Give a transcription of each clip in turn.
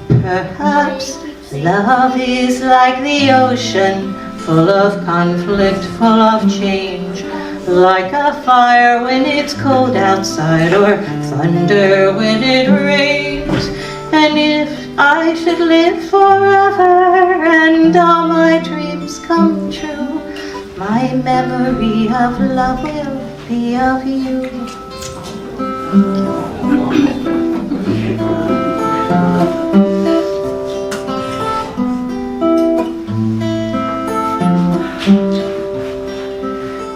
Perhaps love is like the ocean, full of conflict, full of change, like a fire when it's cold outside, or thunder when it rains. And if I should live forever and all my dreams come true, my memory of love will be of you.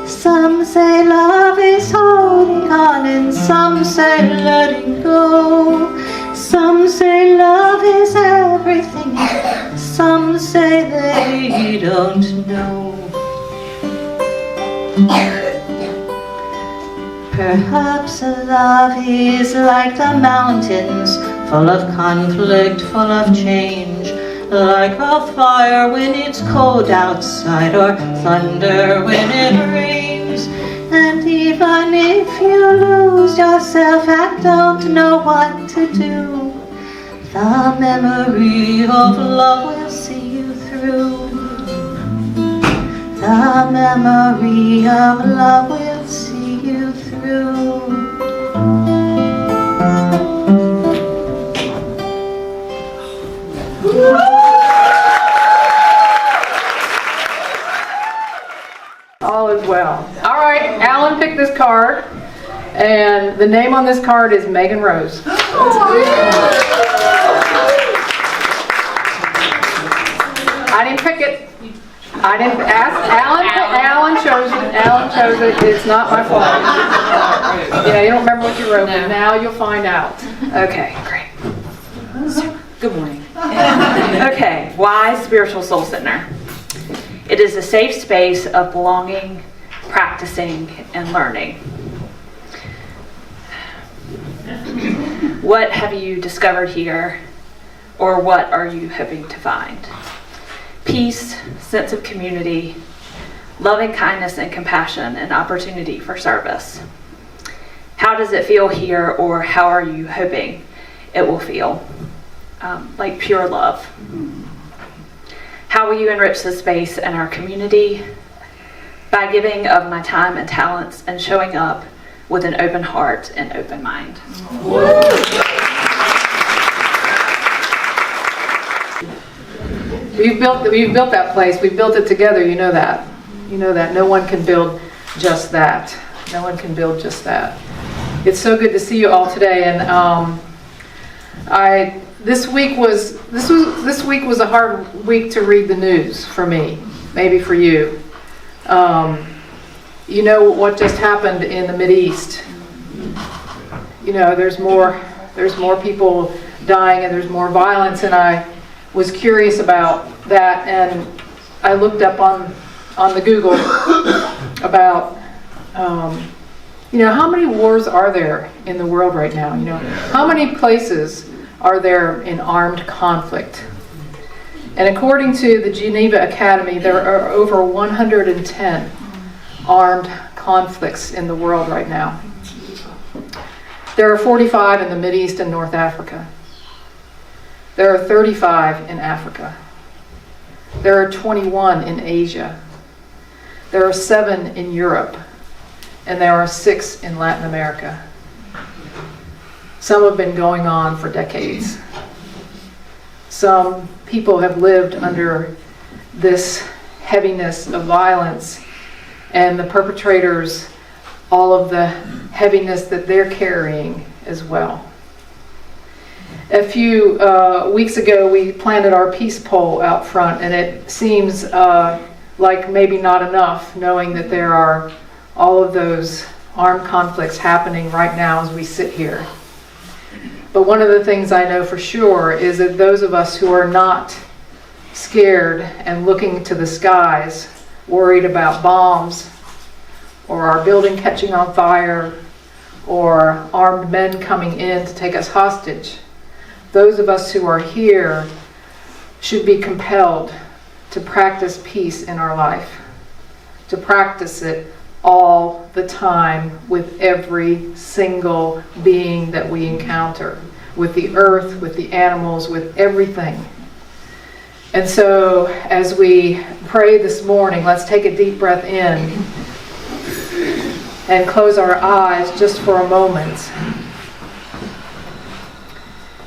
Some say love is holding on, and some say letting go. Some say love is everything, some say they don't know. Perhaps love is like the mountains, full of conflict, full of change, like a fire when it's cold outside, or thunder when it rains. And even if you lose yourself and don't know what to do, the memory of love will see you through. The memory of love will see you through. All is well. All right, Alan picked this card, and the name on this card is Megan Rose. I didn't pick it. I didn't ask Alan. Alan chose it. Alan chose it. It's not my fault. Yeah, you don't remember what you wrote, but now you'll find out. Okay, great. Good morning. Okay, why Spiritual Soul Center? It is a safe space of belonging, practicing, and learning. What have you discovered here, or what are you hoping to find? Peace, sense of community, loving kindness and compassion, and opportunity for service. How does it feel here, or how are you hoping it will feel? Like pure love. How will you enrich the space and our community? By giving of my time and talents and showing up with an open heart and open mind. We've built that place. We built it together. You know that. You know that. No one can build just that. No one can build just that. It's so good to see you all today. And this week was a hard week to read the news for me. Maybe for you. You know what just happened in the Mideast. You know, there's more people dying and there's more violence, and I was curious about that, and I looked up on the Google about how many wars are there in the world right now? How many places are there in armed conflict? And according to the Geneva Academy, there are over 110 armed conflicts in the world right now. There are 45 in the Mideast and North Africa. There are 35 in Africa. There are 21 in Asia. There are 7 in Europe. And there are 6 in Latin America. Some have been going on for decades. Some people have lived under this heaviness of violence, and the perpetrators, all of the heaviness that they're carrying as well. A few weeks ago, we planted our peace pole out front, and it seems like maybe not enough, knowing that there are all of those armed conflicts happening right now as we sit here. But one of the things I know for sure is that those of us who are not scared and looking to the skies, worried about bombs, or our building catching on fire, or armed men coming in to take us hostage, those of us who are here should be compelled to practice peace in our life, to practice it all the time with every single being that we encounter, with the earth, with the animals, with everything. And so as we pray this morning, let's take a deep breath in and close our eyes just for a moment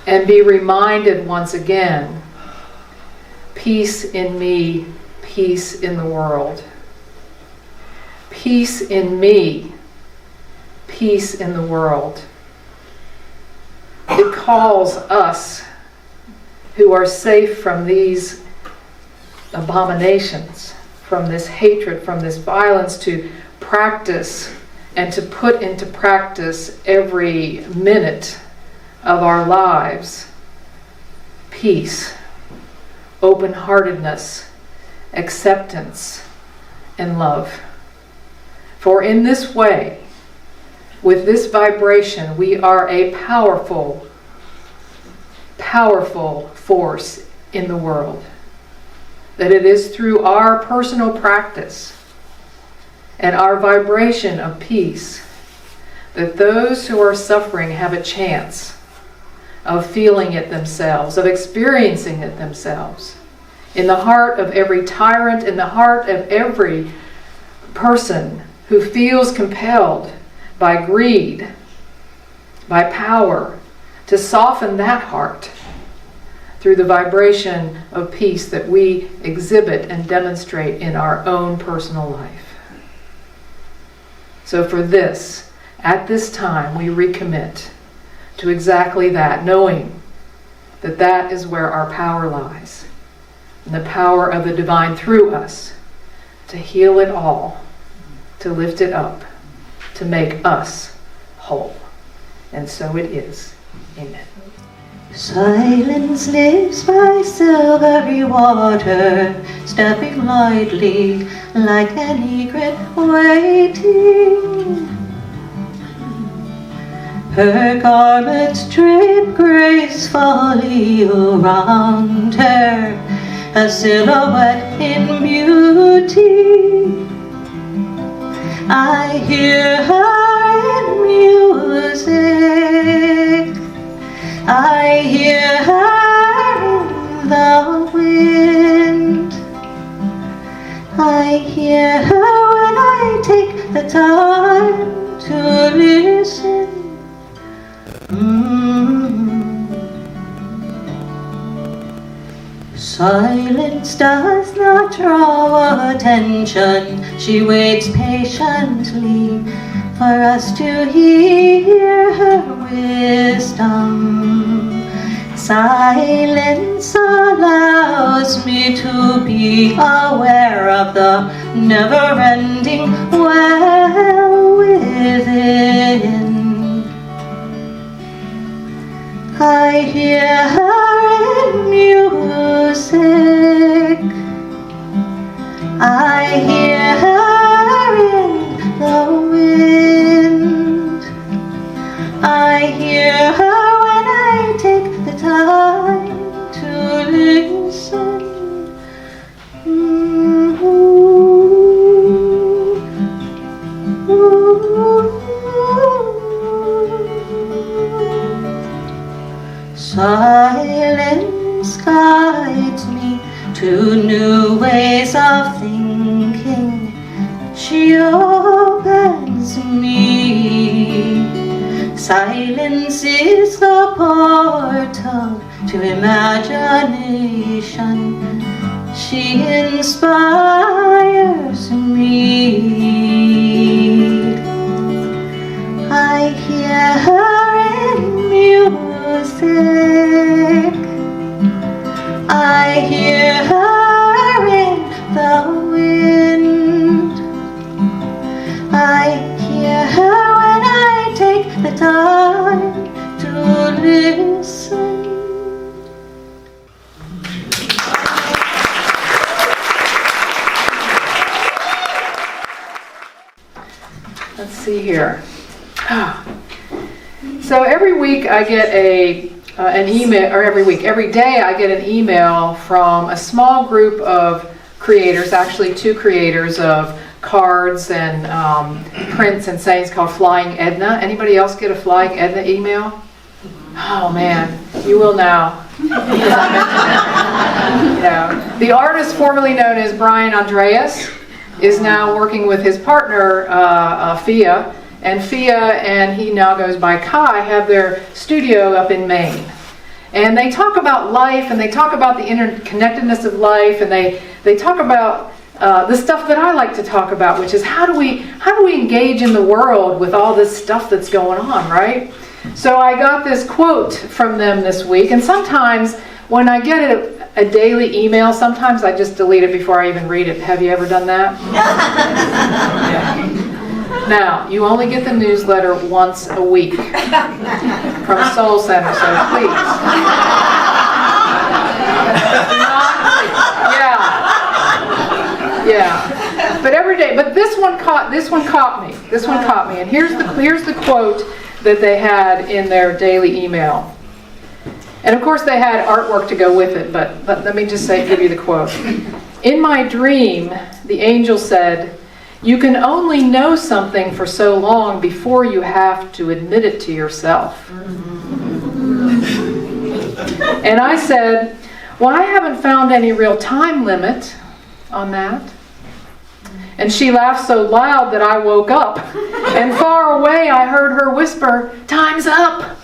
and be reminded once again, peace in me, peace in the world. Peace in me, peace in the world. It calls us who are safe from these abominations, from this hatred, from this violence, to practice and to put into practice every minute of our lives peace, open-heartedness, acceptance, and love. For in this way, with this vibration, we are a powerful, powerful force in the world. That it is through our personal practice and our vibration of peace that those who are suffering have a chance of feeling it themselves, of experiencing it themselves. In the heart of every tyrant, in the heart of every person who feels compelled by greed, by power, to soften that heart through the vibration of peace that we exhibit and demonstrate in our own personal life. So for this, at this time, we recommit to exactly that, knowing that that is where our power lies, and the power of the divine through us to heal it all, to lift it up, to make us whole. And so it is. Amen. Silence lives by silvery water, stepping lightly like an egret waiting. Her garments drape gracefully around her, a silhouette in beauty. I hear her in music, I hear her in the wind, I hear her when I take the time to listen. Silence does not draw attention. She waits patiently for us to hear her wisdom. Silence allows me to be aware of the never-ending well within. I hear her in music, I hear her in the wind, I hear her when I take the time to listen. Silence guides me to new ways of thinking. She opens me. Silence is the portal to imagination. She inspires me. I hear her in music, I hear her in the wind, I hear her when I take the time to listen. Let's see here. So every week I get an email, or every day I get an email from a small group of creators, actually two creators of cards and prints and sayings called Flying Edna. Anybody else get a Flying Edna email? Oh man, you will now. Because I mentioned it. You know, the artist formerly known as Brian Andreas is now working with his partner, Fia. And Fia and he now goes by Kai have their studio up in Maine. And they talk about life, and they talk about the interconnectedness of life, and they talk about the stuff that I like to talk about, which is how do we engage in the world with all this stuff that's going on, right? So I got this quote from them this week, and sometimes when I get a daily email, sometimes I just delete it before I even read it. Have you ever done that? Yeah. Now, you only get the newsletter once a week from Soul Center, so please. Yeah. But every day. But this one caught me. This one caught me. And here's the quote that they had in their daily email. And of course, they had artwork to go with it. But let me just give you the quote. In my dream, the angel said, "You can only know something for so long before you have to admit it to yourself." And I said, "Well, I haven't found any real time limit on that." And she laughed so loud that I woke up. And far away I heard her whisper, "Time's up."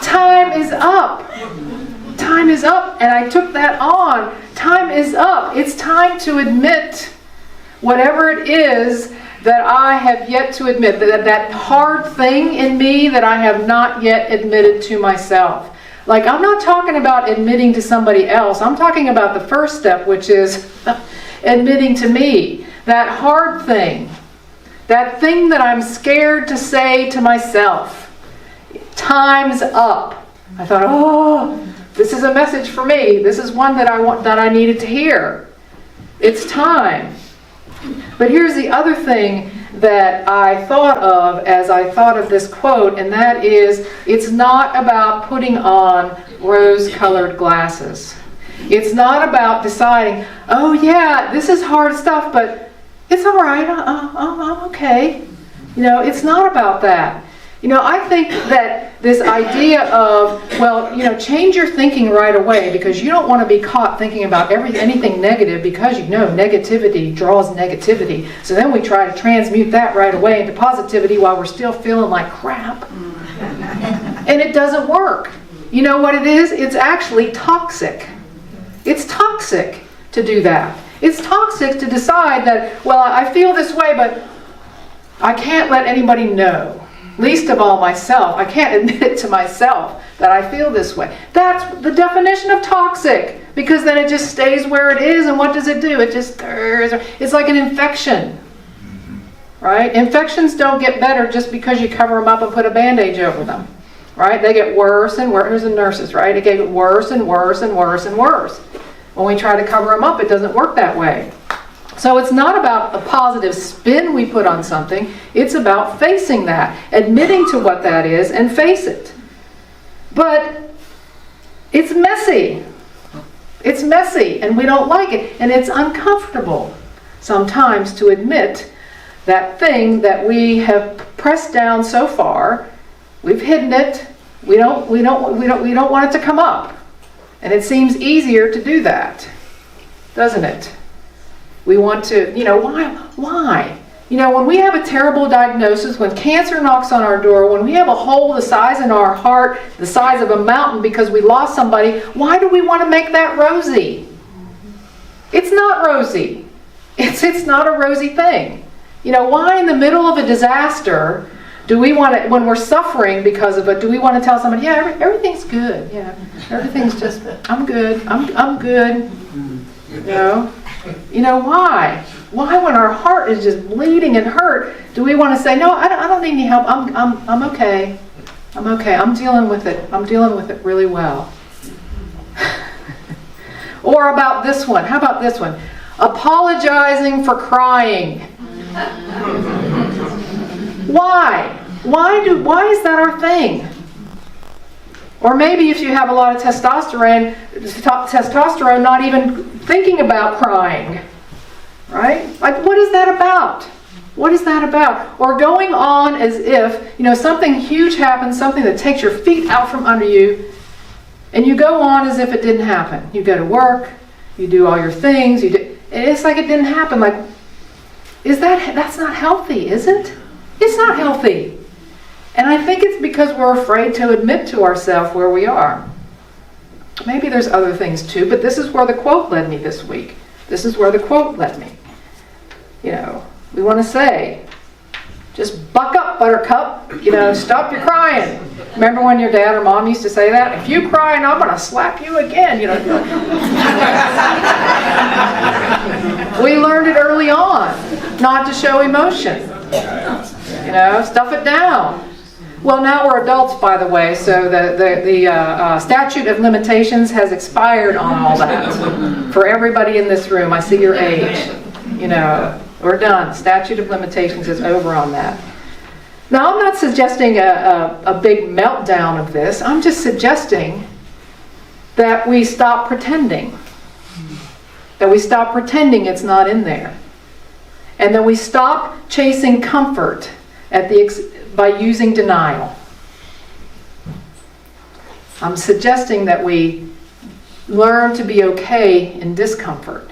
Time is up. Time is up. And I took that on. Time is up. It's time to admit whatever it is that I have yet to admit, that hard thing in me that I have not yet admitted to myself. Like, I'm not talking about admitting to somebody else. I'm talking about the first step, which is admitting to me. That hard thing. That thing that I'm scared to say to myself. Time's up. I thought, oh, this is a message for me. This is one that I needed to hear. It's time. But here's the other thing that I thought of as I thought of this quote, and that is, it's not about putting on rose-colored glasses. It's not about deciding, oh yeah, this is hard stuff, but it's all right, I'm okay. You know, it's not about that. You know, I think that this idea of, well, you know, change your thinking right away, because you don't want to be caught thinking about anything negative, because you know negativity draws negativity. So then we try to transmute that right away into positivity while we're still feeling like crap. And it doesn't work. You know what it is? It's actually toxic. It's toxic to do that. It's toxic to decide that, well, I feel this way, but I can't let anybody know. Least of all myself. I can't admit it to myself that I feel this way. That's the definition of toxic, because then it just stays where it is, and what does it do? It just stirs. It's like an infection, right? Infections don't get better just because you cover them up and put a bandage over them, right? They get worse and worse. Here's the nurses, right? It gets worse and worse and worse and worse. When we try to cover them up, it doesn't work that way. So it's not about a positive spin we put on something. It's about facing that, admitting to what that is, and face it. But it's messy. It's messy, and we don't like it. And it's uncomfortable sometimes to admit that thing that we have pressed down so far. We've hidden it. We don't want it to come up. And it seems easier to do that, doesn't it? We want to, you know, why? You know, when we have a terrible diagnosis, when cancer knocks on our door, when we have a hole the size in our heart, the size of a mountain because we lost somebody, why do we want to make that rosy? It's not rosy. It's not a rosy thing. You know, why in the middle of a disaster do we want to, when we're suffering because of it, do we want to tell somebody, yeah, everything's good. Yeah, everything's just, I'm good. I'm good. You know, why? Why, when our heart is just bleeding and hurt, do we want to say, no, I don't need any help. I'm okay. I'm okay. I'm dealing with it. I'm dealing with it really well. Or about this one. How about this one? Apologizing for crying. Why? Why is that our thing? Or maybe if you have a lot of testosterone, not even thinking about crying, right? Like, what is that about? What is that about? Or going on as if, something huge happens, something that takes your feet out from under you, and you go on as if it didn't happen. You go to work, you do all your things, it's like it didn't happen. Like, that's not healthy, is it? It's not healthy. And I think it's because we're afraid to admit to ourselves where we are. Maybe there's other things too, but this is where the quote led me this week. This is where the quote led me. We want to say, just buck up, buttercup. Stop your crying. Remember when your dad or mom used to say that? If you cry, and I'm going to slap you again. We learned it early on, not to show emotion. Stuff it down. Well, now we're adults, by the way, so the statute of limitations has expired on all that. For everybody in this room, I see your age. We're done. Statute of limitations is over on that. Now, I'm not suggesting a big meltdown of this. I'm just suggesting that we stop pretending. That we stop pretending it's not in there. And that we stop chasing comfort by using denial. I'm suggesting that we learn to be okay in discomfort.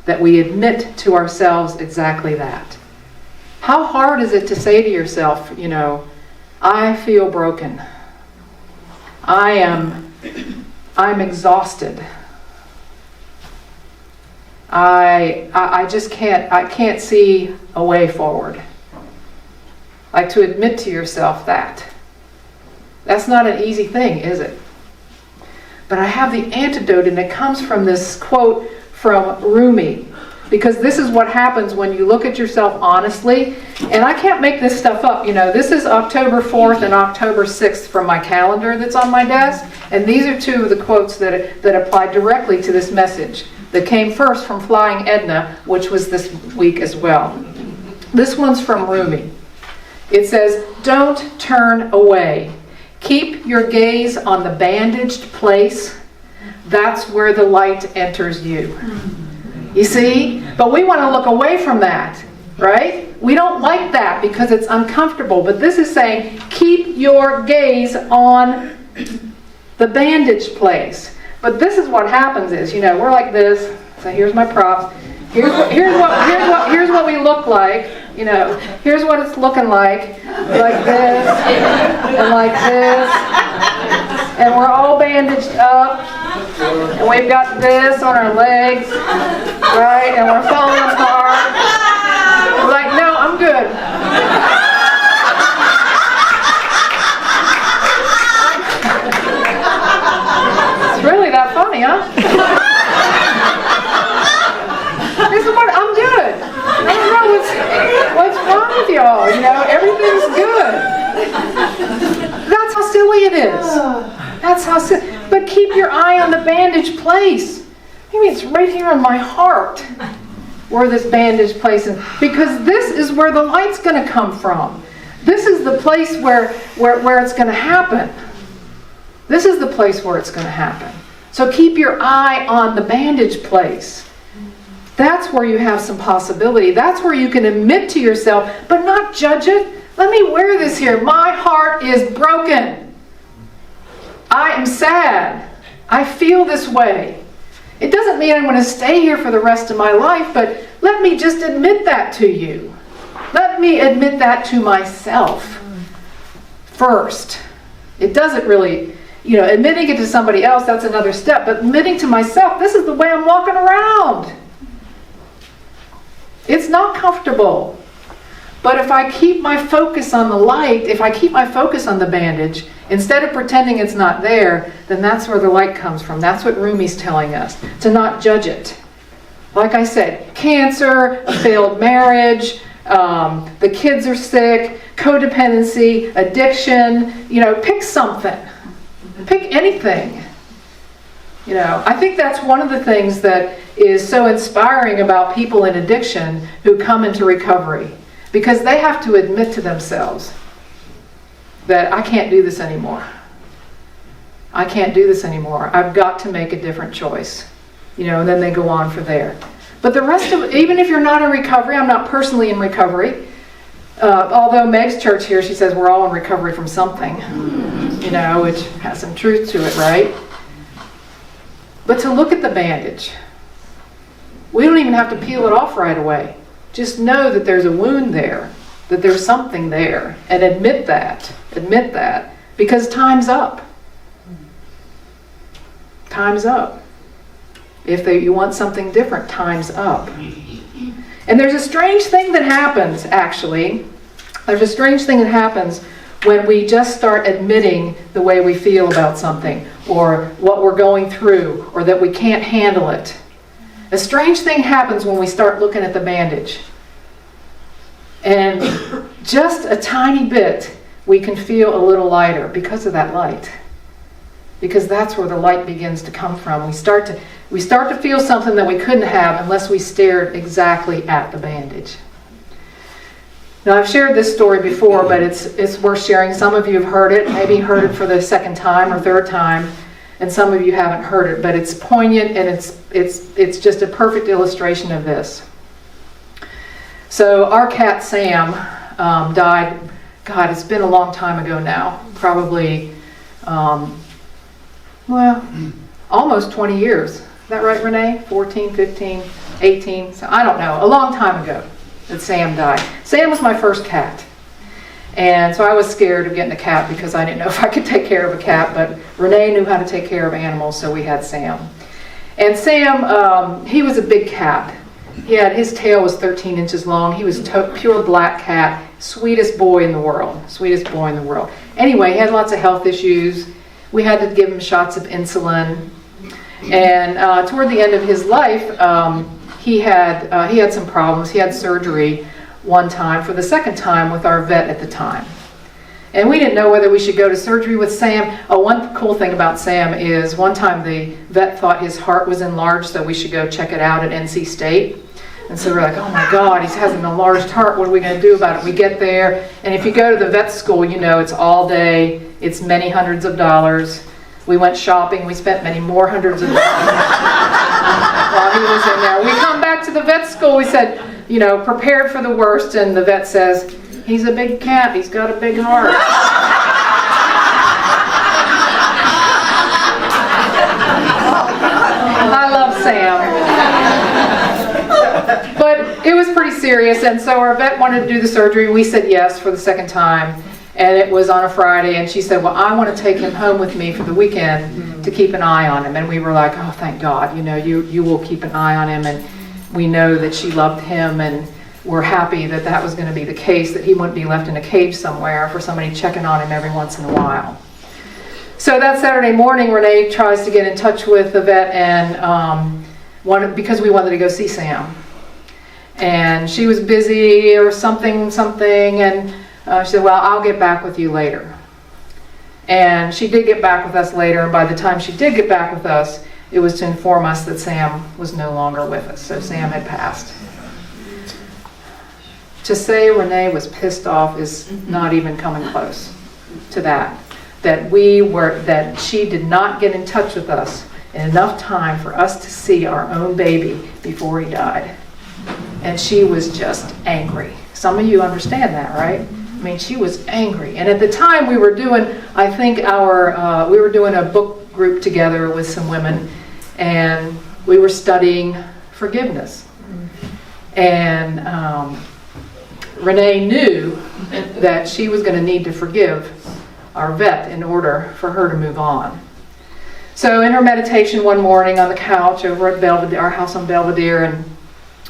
That we admit to ourselves exactly that. How hard is it to say to yourself, I feel broken. I'm exhausted. I just can't see a way forward. Like, to admit to yourself that. That's not an easy thing, is it? But I have the antidote, and it comes from this quote from Rumi. Because this is what happens when you look at yourself honestly. And I can't make this stuff up. This is October 4th and October 6th from my calendar that's on my desk. And these are two of the quotes that apply directly to this message. That came first from Flying Edna, which was this week as well. This one's from Rumi. It says, "Don't turn away. Keep your gaze on the bandaged place. That's where the light enters you." You see? But we want to look away from that, right? We don't like that because it's uncomfortable. But this is saying, keep your gaze on the bandaged place. But this is what happens is, we're like this. So here's my props. Here's what we look like. Here's what it's looking like this, and like this. And we're all bandaged up. And we've got this on our legs, right? And we're falling apart. We're like, no, I'm good. It's really that funny, huh? This is what I'm good. I don't know what's wrong with y'all. Everything's good. That's how silly it is. That's how silly. But keep your eye on the bandaged place. Maybe it's right here on my heart where this bandaged place is. Because this is where the light's going to come from. This is the place where it's going to happen. This is the place where it's going to happen. So keep your eye on the bandaged place. That's where you have some possibility. That's where you can admit to yourself, but not judge it. Let me wear this here. My heart is broken. I am sad. I feel this way. It doesn't mean I'm going to stay here for the rest of my life, but let me just admit that to you. Let me admit that to myself first. It doesn't really, admitting it to somebody else, that's another step. But admitting to myself, this is the way I'm walking around. It's not comfortable. But if I keep my focus on the light, if I keep my focus on the bandage, instead of pretending it's not there, then that's where the light comes from. That's what Rumi's telling us, to not judge it. Like I said, cancer, a failed marriage, the kids are sick, codependency, addiction, pick something. Pick anything. I think that's one of the things that is so inspiring about people in addiction who come into recovery. Because they have to admit to themselves that I can't do this anymore. I can't do this anymore. I've got to make a different choice. And then they go on from there. But the rest of it, even if you're not in recovery, I'm not personally in recovery, Although Meg's church here, she says we're all in recovery from something, which has some truth to it, right? But to look at the bandage, we don't even have to peel it off right away. Just know that there's a wound there, that there's something there, and admit that, because time's up. Time's up. If you want something different, time's up. And there's a strange thing that happens, actually. There's a strange thing that happens when we just start admitting the way we feel about something, or what we're going through, or that we can't handle it. A strange thing happens when we start looking at the bandage. And just a tiny bit, we can feel a little lighter because of that light. Because that's where the light begins to come from. We start to feel something that we couldn't have unless we stared exactly at the bandage. Now, I've shared this story before, but it's worth sharing. Some of you have heard it, maybe heard it for the second time or third time, and some of you haven't heard it, but it's poignant and it's just a perfect illustration of this. So our cat Sam died, God, it's been a long time ago now, probably, almost 20 years. Is that right, Renee? 14, 15, 18, so I don't know, a long time ago that Sam died. Sam was my first cat. And so I was scared of getting a cat because I didn't know if I could take care of a cat, but Renee knew how to take care of animals, so we had Sam. And Sam, he was a big cat. His tail was 13 inches long. He was pure black cat, sweetest boy in the world. Anyway, he had lots of health issues. We had to give him shots of insulin. And toward the end of his life, he had some problems. He had surgery one time, for the second time, with our vet at the time. And we didn't know whether we should go to surgery with Sam. One cool thing about Sam is one time the vet thought his heart was enlarged, so we should go check it out at NC State. And so we're like, oh my God, he has an enlarged heart. What are we going to do about it? We get there, and if you go to the vet school, it's all day. It's many hundreds of dollars. We went shopping. We spent many more hundreds of dollars while he was in there. We come back to the vet school. We said, prepared for the worst, and the vet says, he's a big cat. He's got a big heart. I love Sam. But it was pretty serious, and so our vet wanted to do the surgery. We said yes for the second time, and it was on a Friday, and she said, well, I want to take him home with me for the weekend to keep an eye on him. And we were like, oh, thank God, you will keep an eye on him. And we know that she loved him, and we're happy that that was going to be the case, that he wouldn't be left in a cage somewhere for somebody checking on him every once in a while. So that Saturday morning, Renee tries to get in touch with the vet, and because we wanted to go see Sam. And she was busy or something, and she said, well, I'll get back with you later. And she did get back with us later, and by the time she did get back with us, it was to inform us that Sam was no longer with us. So Sam had passed. To say Renee was pissed off is not even coming close to that. That she did not get in touch with us in enough time for us to see our own baby before he died. And she was just angry. Some of you understand that, right? I mean, she was angry. And at the time we were doing, we were doing a book group together with some women, and we were studying forgiveness. And Renee knew that she was going to need to forgive our vet in order for her to move on. So in her meditation one morning on the couch over at Belvedere, our house on Belvedere,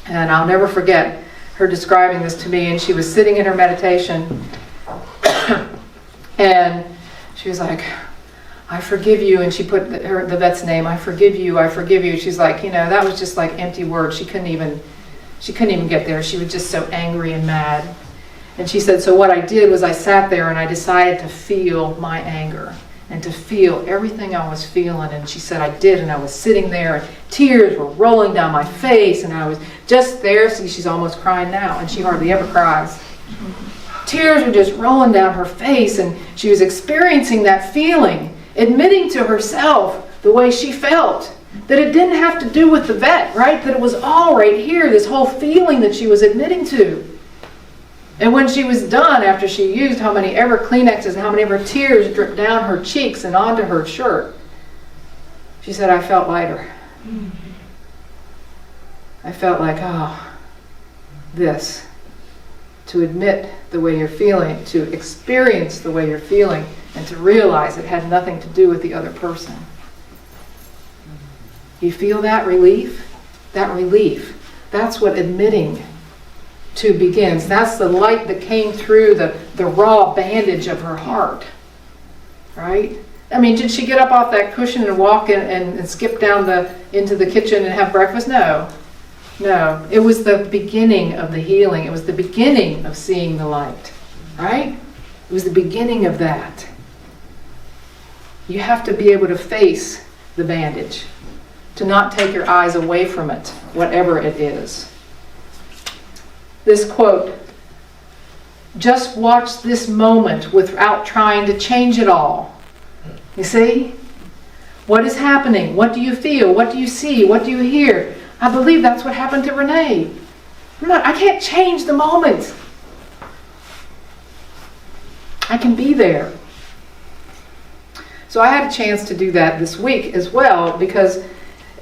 and I'll never forget her describing this to me, and she was sitting in her meditation, and she was like, I forgive you, and she put the vet's name, I forgive you. She's like, that was just like empty words. She couldn't even get there. She was just so angry and mad. And she said, so what I did was I sat there and I decided to feel my anger and to feel everything I was feeling. And she said I did, and I was sitting there and tears were rolling down my face, and I was just there. See, she's almost crying now, and she hardly ever cries. Tears were just rolling down her face, and she was experiencing that feeling, admitting to herself the way she felt, that it didn't have to do with the vet, right? That it was all right here, this whole feeling that she was admitting to. And when she was done, after she used how many ever Kleenexes and how many ever tears dripped down her cheeks and onto her shirt, she said, I felt lighter. I felt like, this. To admit the way you're feeling, to experience the way you're feeling, and to realize it had nothing to do with the other person. You feel that relief? That relief. That's what admitting to begins. That's the light that came through the raw bandage of her heart. Right? I mean, did she get up off that cushion and walk in and skip down into the kitchen and have breakfast? No. No. It was the beginning of the healing. It was the beginning of seeing the light. Right? It was the beginning of that. You have to be able to face the bandage, to not take your eyes away from it, whatever it is. This quote, just watch this moment without trying to change it all. You see? What is happening? What do you feel? What do you see? What do you hear? I believe that's what happened to Renee. I can't change the moment. I can be there. So I had a chance to do that this week as well, because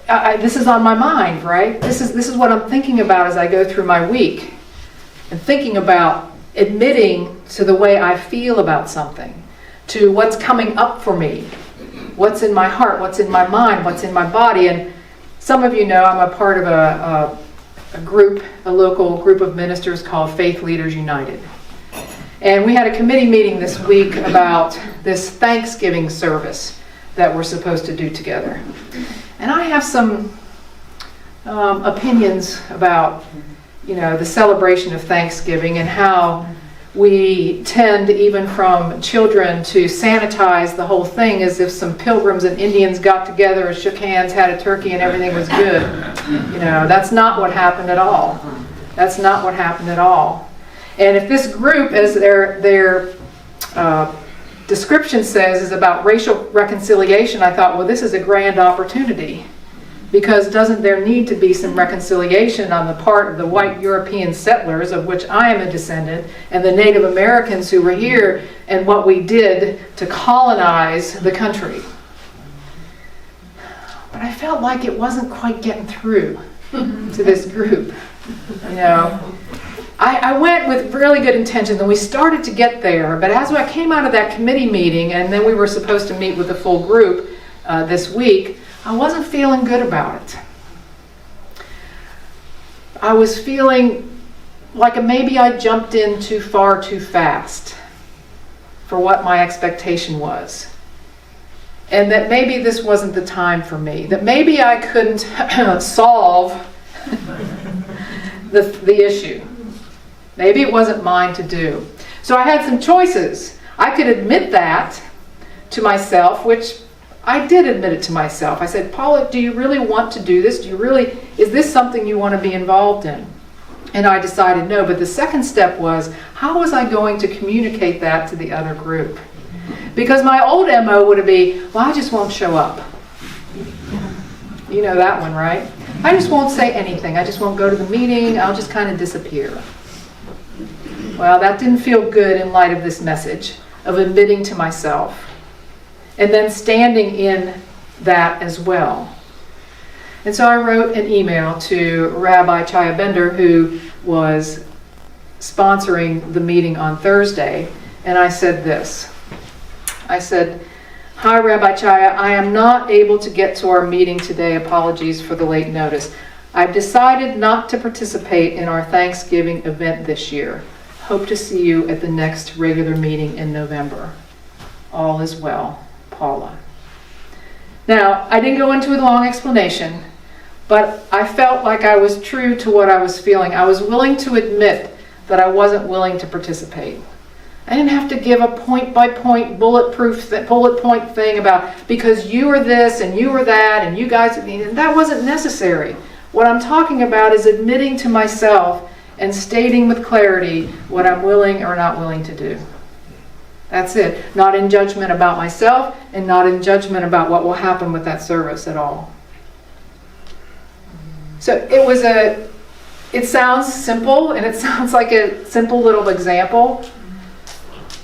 this is on my mind, right? This is what I'm thinking about as I go through my week, and thinking about admitting to the way I feel about something, to what's coming up for me, what's in my heart, what's in my mind, what's in my body. And some of you know I'm a part of a group, a local group of ministers called Faith Leaders United. And we had a committee meeting this week about this Thanksgiving service that we're supposed to do together. And I have some opinions about, the celebration of Thanksgiving and how we tend, even from children, to sanitize the whole thing as if some pilgrims and Indians got together and shook hands, had a turkey, and everything was good. That's not what happened at all. That's not what happened at all. And if this group, as their description says, is about racial reconciliation, I thought, well, this is a grand opportunity. Because doesn't there need to be some reconciliation on the part of the white European settlers, of which I am a descendant, and the Native Americans who were here, and what we did to colonize the country? But I felt like it wasn't quite getting through to this group. I went with really good intentions, and we started to get there, but as I came out of that committee meeting, and then we were supposed to meet with the full group this week, I wasn't feeling good about it. I was feeling like maybe I jumped in too far too fast for what my expectation was. And that maybe this wasn't the time for me. That maybe I couldn't solve the issue. Maybe it wasn't mine to do. So I had some choices. I could admit that to myself, which I did admit it to myself. I said, Paula, do you really want to do this? Is this something you want to be involved in? And I decided no, but the second step was, how was I going to communicate that to the other group? Because my old MO would be, well, I just won't show up. You know that one, right? I just won't say anything. I just won't go to the meeting. I'll just kind of disappear. Well, that didn't feel good in light of this message of admitting to myself and then standing in that as well. And so I wrote an email to Rabbi Chaya Bender, who was sponsoring the meeting on Thursday, and I said this. I said, "Hi, Rabbi Chaya, I am not able to get to our meeting today. Apologies for the late notice. I've decided not to participate in our Thanksgiving event this year. Hope to see you at the next regular meeting in November. All is well, Paula." Now, I didn't go into a long explanation, but I felt like I was true to what I was feeling. I was willing to admit that I wasn't willing to participate. I didn't have to give a point-by-point bullet point thing about because you were this and you were that and you guys, that wasn't necessary. What I'm talking about is admitting to myself and stating with clarity what I'm willing or not willing to do. That's it. Not in judgment about myself and not in judgment about what will happen with that service at all. So it was It sounds simple, and it sounds like a simple little example.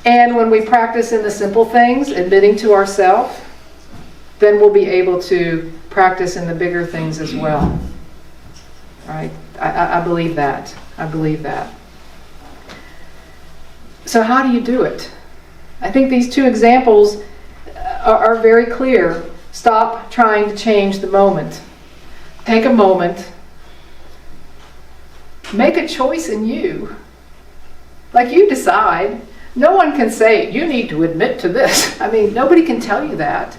And when we practice in the simple things, admitting to ourselves, then we'll be able to practice in the bigger things as well. Right? I believe that. I believe that. So how do you do it? I think these two examples are very clear. Stop trying to change the moment. Take a moment. Make a choice in you. Like, you decide. No one can say, you need to admit to this. I mean, nobody can tell you that.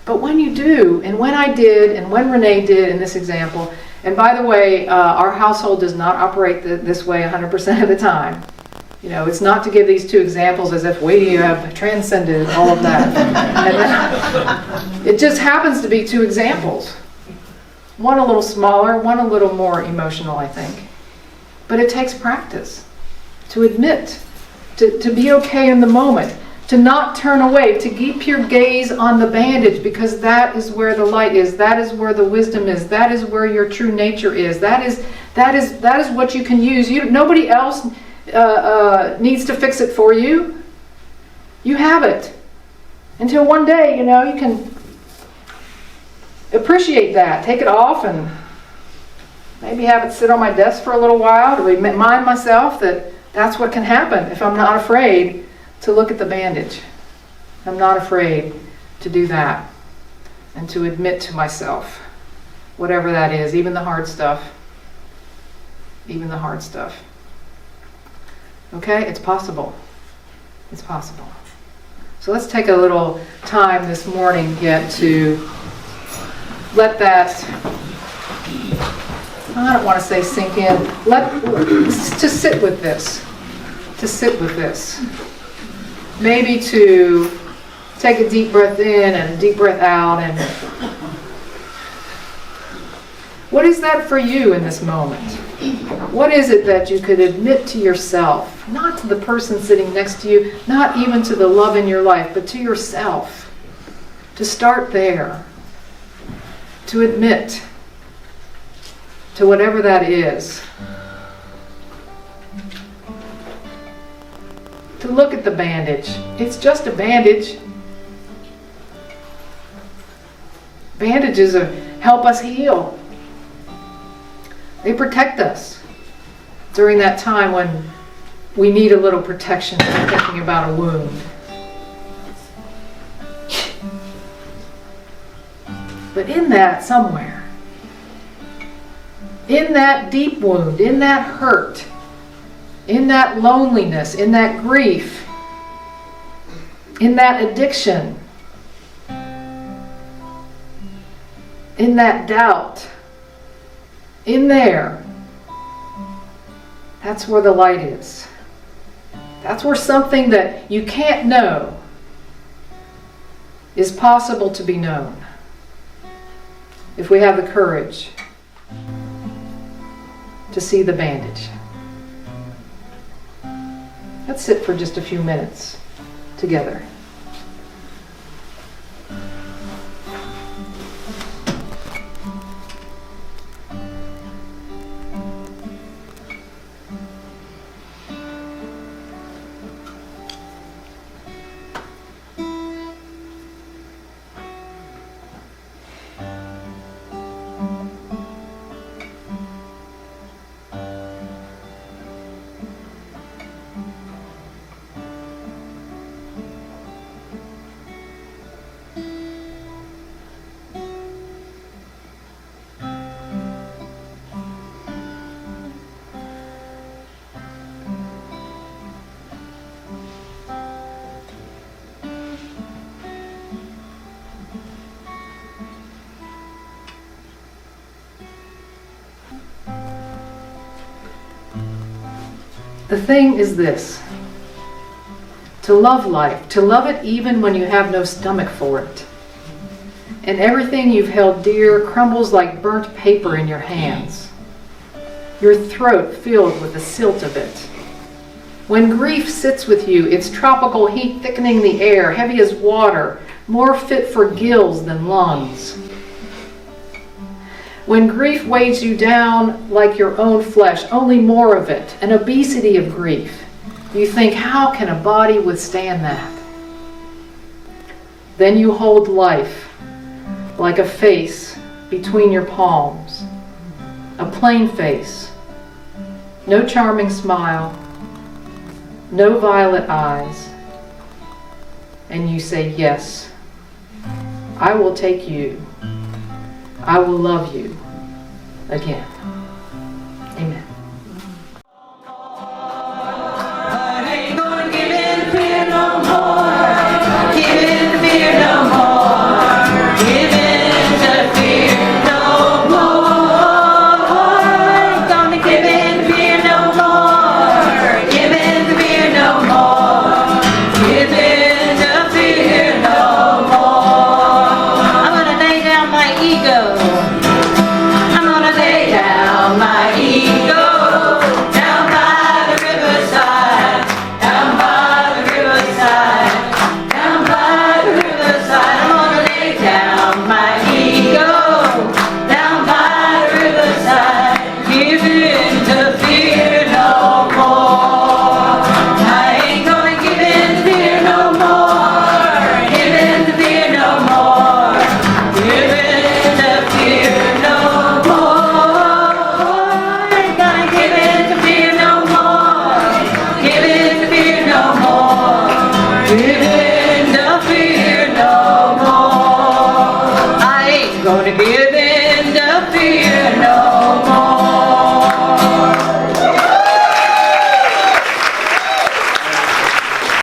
But when you do, and when I did, and when Renee did in this example, and by the way, our household does not operate this way 100% of the time. You know, it's not to give these two examples as if we have transcended all of that. And then, it just happens to be two examples. One a little smaller, one a little more emotional, I think. But it takes practice to admit, to be okay in the moment, to not turn away, to keep your gaze on the bandage, because that is where the light is, that is where the wisdom is, that is where your true nature is, that is what you can use. Nobody else needs to fix it for you. You have it. Until one day, you can appreciate that, take it off, and maybe have it sit on my desk for a little while to remind myself that that's what can happen if I'm not afraid to look at the bandage. I'm not afraid to do that and to admit to myself, whatever that is, even the hard stuff. Even the hard stuff. Okay? It's possible. It's possible. So let's take a little time this morning yet to let that, I don't want to say sink in, to sit with this. To sit with this. Maybe to take a deep breath in and a deep breath out. And what is that for you in this moment? What is it that you could admit to yourself? Not to the person sitting next to you, not even to the love in your life, but to yourself. To start there. To admit to whatever that is. To look at the bandage. It's just a bandage. Bandages help us heal. They protect us during that time when we need a little protection when thinking about a wound. But in that somewhere, in that deep wound, in that hurt, in that loneliness, in that grief, in that addiction, in that doubt, in there, that's where the light is. That's where something that you can't know is possible to be known. If we have the courage to see the bandage. Let's sit for just a few minutes together. The thing is this: to love life, to love it even when you have no stomach for it. And everything you've held dear crumbles like burnt paper in your hands, your throat filled with the silt of it. When grief sits with you, its tropical heat thickening the air, heavy as water, more fit for gills than lungs. When grief weighs you down like your own flesh, only more of it, an obesity of grief, you think, how can a body withstand that? Then you hold life like a face between your palms, a plain face, no charming smile, no violet eyes, and you say, yes, I will take you, I will love you again. Amen. I ain't gonna give in to fear no more. Give in to fear no more. Give in to fear no more. I ain't gonna give in to fear no more. Give in to fear no more. Give in to fear no more. I'm gonna lay down my ego. I'm gonna lay down my ego. Down by the riverside. Down by the riverside. Down by the riverside. I'm gonna lay down my ego. Down by the riverside. Give in to fear no more. I ain't gonna give in to fear no more. Give in to fear no more. Give in to fear no more. I ain't gonna give in to fear no more. Give in to fear no more. Give in to fear no more. I ain't gonna give